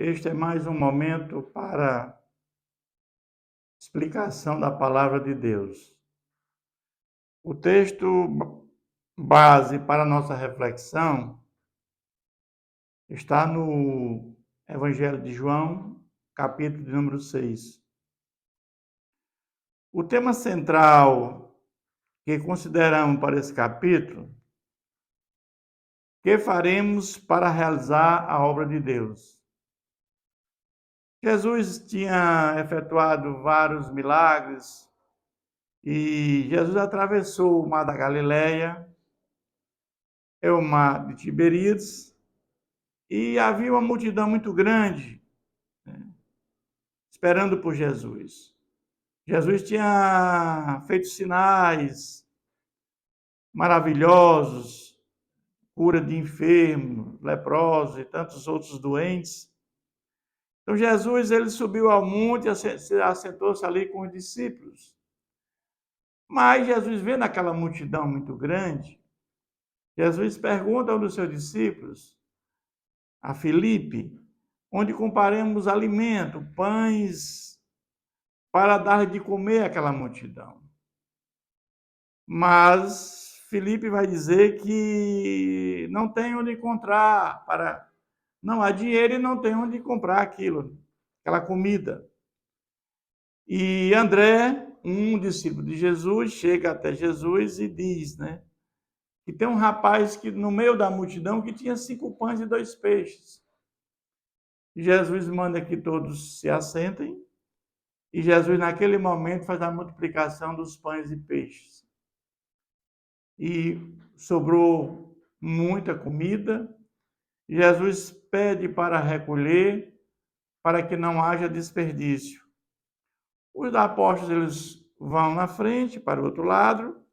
Este é mais um momento para explicação da palavra de Deus. O texto base para a nossa reflexão está no Evangelho de João, capítulo de número 6. O tema central que consideramos para esse capítulo: que faremos para realizar a obra de Deus? Jesus tinha efetuado vários milagres e Jesus atravessou o mar da Galileia, o mar de Tiberíades, e havia uma multidão muito grande, esperando por Jesus. Jesus tinha feito sinais maravilhosos, cura de enfermos, leprosos e tantos outros doentes. Então Jesus ele subiu ao monte e assentou-se ali com os discípulos. Mas Jesus, vendo aquela multidão muito grande, Jesus pergunta a um dos seus discípulos, a Filipe, onde comparemos alimento, pães, para dar de comer àquela multidão. Mas Filipe vai dizer que não tem onde encontrar, não há dinheiro e não tem onde comprar aquela comida. E André, um discípulo de Jesus, chega até Jesus e diz, que tem um rapaz que no meio da multidão que tinha 5 pães e 2 peixes. Jesus manda que todos se assentem e Jesus naquele momento faz a multiplicação dos pães e peixes. E sobrou muita comida. Jesus pede para recolher, para que não haja desperdício. Os apóstolos eles vão na frente, para o outro lado,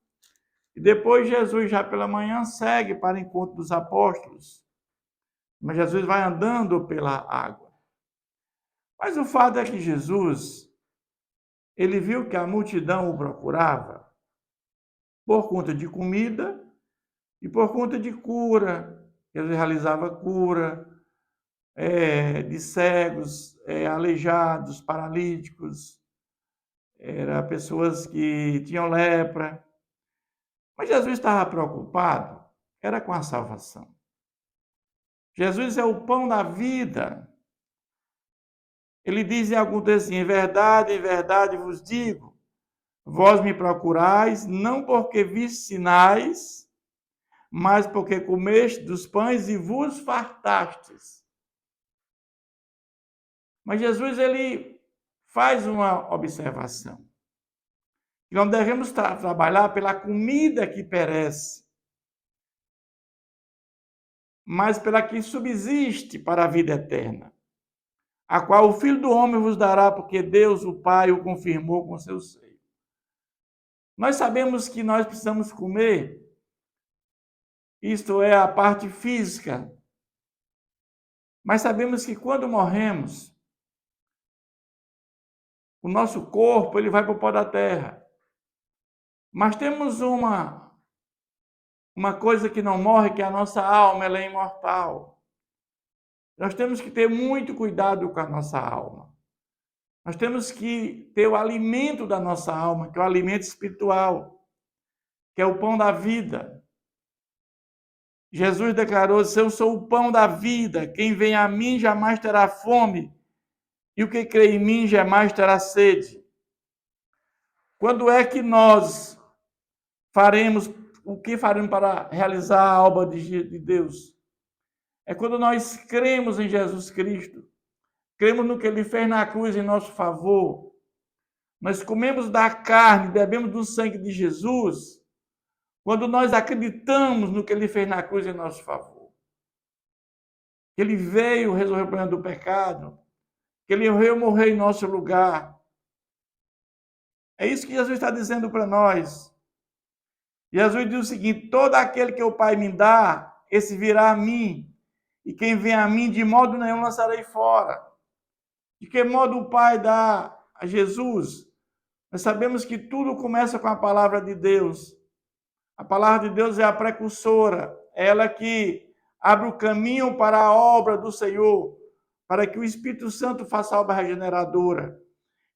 e depois Jesus, já pela manhã, segue para o encontro dos apóstolos. Mas Jesus vai andando pela água. Mas o fato é que Jesus, ele viu que a multidão o procurava por conta de comida e por conta de cura. Ele realizava cura de cegos, aleijados, paralíticos, pessoas que tinham lepra. Mas Jesus estava preocupado, era com a salvação. Jesus é o pão da vida. Ele diz em algum texto assim, em verdade vos digo, vós me procurais, não porque viste sinais, mas porque comeste dos pães e vos fartastes. Mas Jesus, ele faz uma observação. Nós devemos trabalhar pela comida que perece, mas pela que subsiste para a vida eterna, a qual o Filho do Homem vos dará, porque Deus, o Pai, o confirmou com seu seio. Nós sabemos que nós precisamos comer, isto é a parte física, mas sabemos que quando morremos, o nosso corpo ele vai para o pó da terra. Mas temos uma coisa que não morre, que é a nossa alma, ela é imortal. Nós temos que ter muito cuidado com a nossa alma. Nós temos que ter o alimento da nossa alma, que é o alimento espiritual, que é o pão da vida. Jesus declarou: eu sou o pão da vida, quem vem a mim jamais terá fome, e o que crê em mim jamais terá sede. Quando é que nós faremos, o que faremos para realizar a obra de Deus? É quando nós cremos em Jesus Cristo, cremos no que Ele fez na cruz em nosso favor, nós comemos da carne, bebemos do sangue de Jesus, quando nós acreditamos no que Ele fez na cruz em nosso favor. Que Ele veio resolver o problema do pecado, que Ele veio morrer em nosso lugar. É isso que Jesus está dizendo para nós. Jesus diz o seguinte: todo aquele que o Pai me dá, esse virá a mim, e quem vem a mim, de modo nenhum lançarei fora. De que modo o Pai dá a Jesus? Nós sabemos que tudo começa com a palavra de Deus. A palavra de Deus é a precursora, é ela que abre o caminho para a obra do Senhor, para que o Espírito Santo faça a obra regeneradora.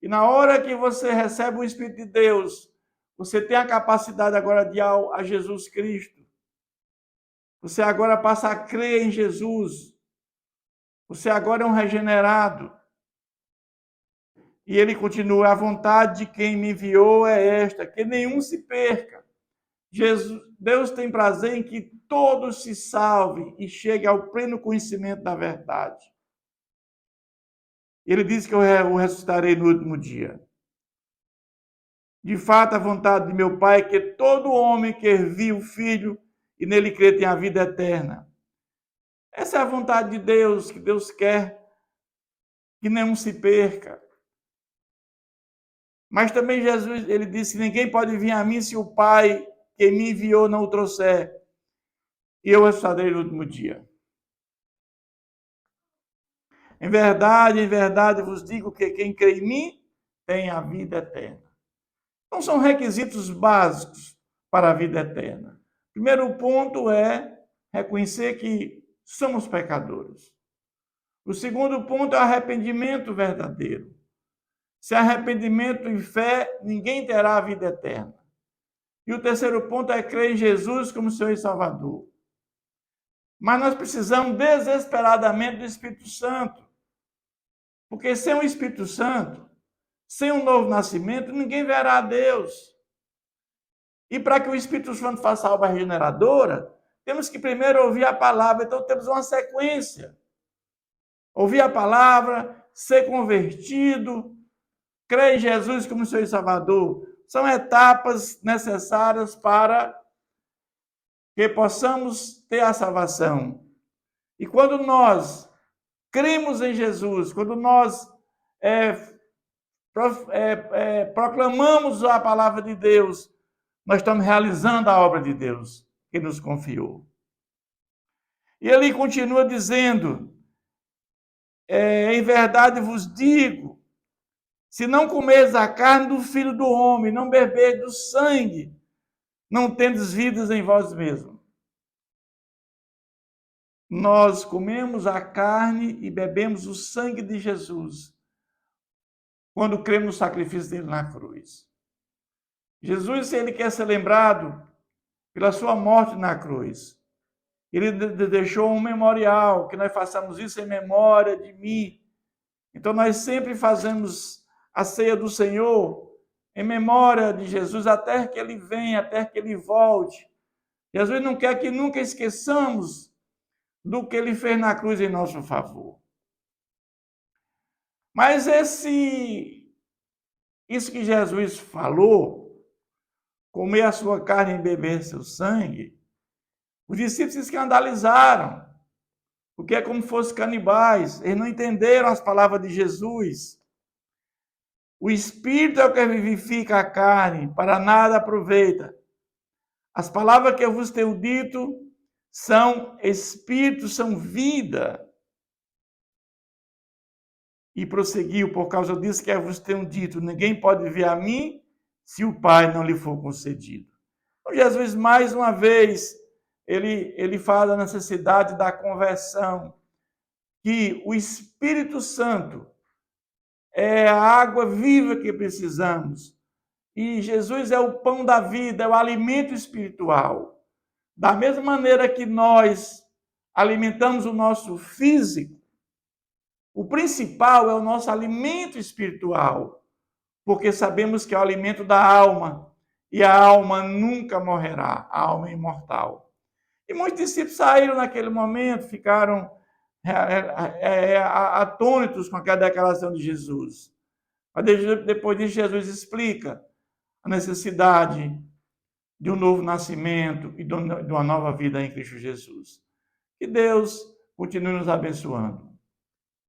E na hora que você recebe o Espírito de Deus, você tem a capacidade agora de ir a Jesus Cristo. Você agora passa a crer em Jesus. Você agora é um regenerado. E ele continua: a vontade de quem me enviou é esta, que nenhum se perca. Deus tem prazer em que todos se salvem e cheguem ao pleno conhecimento da verdade. Ele disse que eu o ressuscitarei no último dia. De fato, a vontade de meu Pai é que todo homem que viu o Filho e nele crê tenha a vida eterna. Essa é a vontade de Deus, que Deus quer que nenhum se perca. Mas também Jesus, ele disse: ninguém pode vir a mim se o Pai que me enviou não o trouxer. E eu ressuscitarei no último dia. Em verdade vos digo que quem crê em mim tem a vida eterna. Então, são requisitos básicos para a vida eterna. O primeiro ponto é reconhecer que somos pecadores. O segundo ponto é o arrependimento verdadeiro. Sem arrependimento e fé, ninguém terá a vida eterna. E o terceiro ponto é crer em Jesus como Senhor e Salvador. Mas nós precisamos desesperadamente do Espírito Santo. Porque sem o Espírito Santo, sem um novo nascimento, ninguém verá a Deus. E para que o Espírito Santo faça a obra regeneradora, temos que primeiro ouvir a palavra. Então temos uma sequência. Ouvir a palavra, ser convertido, crer em Jesus como Senhor e Salvador. São etapas necessárias para que possamos ter a salvação. E quando nós cremos em Jesus, quando nós proclamamos a palavra de Deus, nós estamos realizando a obra de Deus que nos confiou. E ele continua dizendo: em verdade vos digo, se não comeres a carne do Filho do Homem, não beber do sangue, não tendes vidas em vós mesmos. Nós comemos a carne e bebemos o sangue de Jesus quando cremos no sacrifício dele na cruz. Jesus, ele quer ser lembrado pela sua morte na cruz. Ele deixou um memorial, que nós façamos isso em memória de mim. Então nós sempre fazemos a ceia do Senhor em memória de Jesus, até que ele venha, até que ele volte. Jesus não quer que nunca esqueçamos do que ele fez na cruz em nosso favor. Mas isso que Jesus falou, comer a sua carne e beber seu sangue, os discípulos se escandalizaram, porque é como se fossem canibais. Eles não entenderam as palavras de Jesus. O Espírito é o que vivifica a carne, para nada aproveita. As palavras que eu vos tenho dito são Espírito, são vida. E prosseguiu: por causa disso que eu vos tenho dito, ninguém pode vir a mim se o Pai não lhe for concedido. Então, Jesus, mais uma vez, ele fala da necessidade da conversão, que o Espírito Santo é a água viva que precisamos. E Jesus é o pão da vida, é o alimento espiritual. Da mesma maneira que nós alimentamos o nosso físico, o principal é o nosso alimento espiritual, porque sabemos que é o alimento da alma, e a alma nunca morrerá, a alma é imortal. E muitos discípulos saíram naquele momento, ficaram atônitos com aquela declaração de Jesus. Mas depois disso, Jesus explica a necessidade de um novo nascimento e de uma nova vida em Cristo Jesus. Que Deus continue nos abençoando.